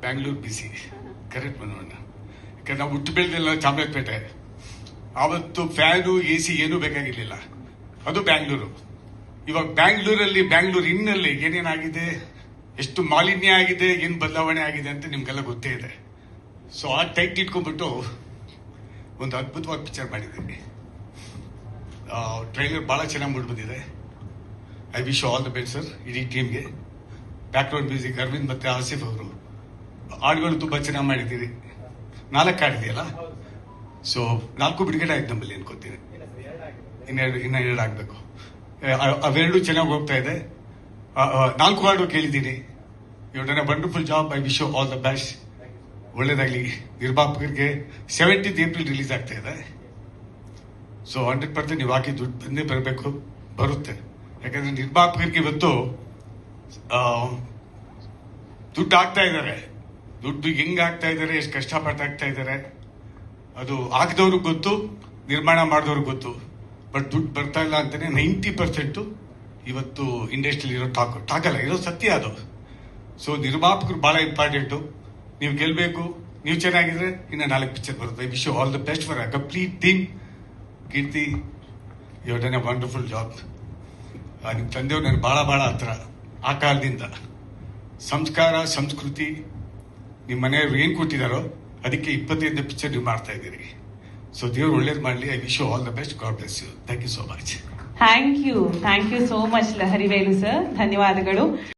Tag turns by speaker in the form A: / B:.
A: ಬ್ಯಾಂಗ್ಳೂರ್ ಬಿಸಿ correct ಮನೋಣ್ಣ. ಯಾಕಂದ್ರೆ ನಾವು ಹುಟ್ಟು ಬೆಳೆದಿಲ್ಲ ಚಾಮರಾಜಪೇಟೆ. ಆವತ್ತು ಫ್ಯಾನು AC ಏನೂ ಬೇಕಾಗಿರ್ಲಿಲ್ಲ. ಅದು ಬ್ಯಾಂಗ್ಳೂರು. ಇವಾಗ ಬ್ಯಾಂಗ್ಳೂರಲ್ಲಿ ಬ್ಯಾಂಗ್ಳೂರ್ ಇನ್ನಲ್ಲಿ ಏನೇನಾಗಿದೆ, ಎಷ್ಟು ಮಾಲಿನ್ಯ ಆಗಿದೆ, ಏನು ಬದಲಾವಣೆ ಆಗಿದೆ ಅಂತ ನಿಮ್ಗೆಲ್ಲ ಗೊತ್ತೇ ಇದೆ. ಸೊ ಆ ಟೈಟ್ ಇಟ್ಕೊಂಡ್ಬಿಟ್ಟು ಒಂದು ಅದ್ಭುತವಾದ ಪಿಕ್ಚರ್ ಮಾಡಿದ್ದೀನಿ. ಟ್ರೈಲರ್ ಬಹಳ ಚೆನ್ನಾಗಿ ಮೂಡ್ಬಂದಿದೆ. I wish all the best sir ಇಡೀ ಟೀಮ್ಗೆ. ಬ್ಯಾಕ್ಗ್ರೌಂಡ್ ಮ್ಯೂಸಿಕ್ ಅರವಿಂದ್ ಮತ್ತೆ ಆಸಿಫ್ ಅವರು. ಹಾಡುಗಳು ತುಂಬಾ ಚೆನ್ನಾಗಿ ಮಾಡಿದ್ದೀರಿ. 4 ಹಾಡಿದೆಯಲ್ಲ, ಸೊ 4 ಬಿಡುಗಡೆ ಆಯ್ತು ನಮ್ಮಲ್ಲಿ ಅನ್ಕೋತೀನಿ. ಇನ್ನ 2 ಆಗ್ಬೇಕು. ಅವೆರಡು ಚೆನ್ನಾಗಿ ಹೋಗ್ತಾ ಇದೆ. 4 ಹಾಡು ಕೇಳಿದ್ದೀನಿ. You done a wonderful job. I wish you all the best. ಒಳ್ಳೇದಾಗ್ಲಿ. ನಿರ್ಮಾಪಕರಿಗೆ 17th ಏಪ್ರಿಲ್ ರಿಲೀಸ್ ಆಗ್ತಾ ಇದೆ. ಸೊ 100% ನೀವು ಹಾಕಿ ದುಡ್ಡು ಬಂದೇ ಬರಬೇಕು, ಬರುತ್ತೆ. ಯಾಕಂದ್ರೆ ನಿರ್ಮಾಪಕರಿಗೆ ಇವತ್ತು ದುಡ್ಡು ಹಾಕ್ತಾ ಇದ್ದಾರೆ. ದುಡ್ಡು ಹೆಂಗ್ ಹಾಕ್ತಾ ಇದ್ದಾರೆ, ಎಷ್ಟು ಕಷ್ಟಪಟ್ಟು ಹಾಕ್ತಾ ಇದ್ದಾರೆ, ಅದು ಹಾಕಿದವ್ರಿಗೆ ಗೊತ್ತು, ನಿರ್ಮಾಣ ಮಾಡಿದವ್ರಿಗೆ ಗೊತ್ತು. ಬಟ್ ದುಡ್ಡು ಬರ್ತಾ ಇಲ್ಲ ಅಂತಾನೆ 90% ಇವತ್ತು ಇಂಡಸ್ಟ್ರಿಯಲ್ಲಿ ಇರೋ ಟಾಕಲ್ಲ, ಇರೋ ಸತ್ಯ ಅದು. ಸೊ ನಿರ್ಮಾಪಕರು ಬಹಳ ಇಂಪಾರ್ಟೆಂಟು. ನೀವು ಗೆಲ್ಬೇಕು. ನೀವು ಚೆನ್ನಾಗಿದ್ರೆ ಇನ್ನ 4 ಪಿಕ್ಚರ್ ಬರುತ್ತೆ. I wish you all the best for a complete team. Keerthi, you done a wonderful job. ನಿಮ್ಮ ತಂದೆಯವ್ರು ನನಗೆ ಬಹಳ ಹತ್ರ. ಆ ಕಾಲದಿಂದ ಸಂಸ್ಕಾರ ಸಂಸ್ಕೃತಿ ನಿಮ್ಮ ಮನೆಯವರು ಏನ್ ಕೊಟ್ಟಿದ್ದಾರೋ ಅದಕ್ಕೆ 25 ಪಿಕ್ಚರ್ ನೀವು ಮಾಡ್ತಾ ಇದ್ದೀರಿ. ಸೊ ದೇವ್ರು ಒಳ್ಳೇದು ಮಾಡಲಿ. I wish you all the best. God bless you. Thank you so much.
B: Thank you so much Laharivelu sir. ಧನ್ಯವಾದಗಳು.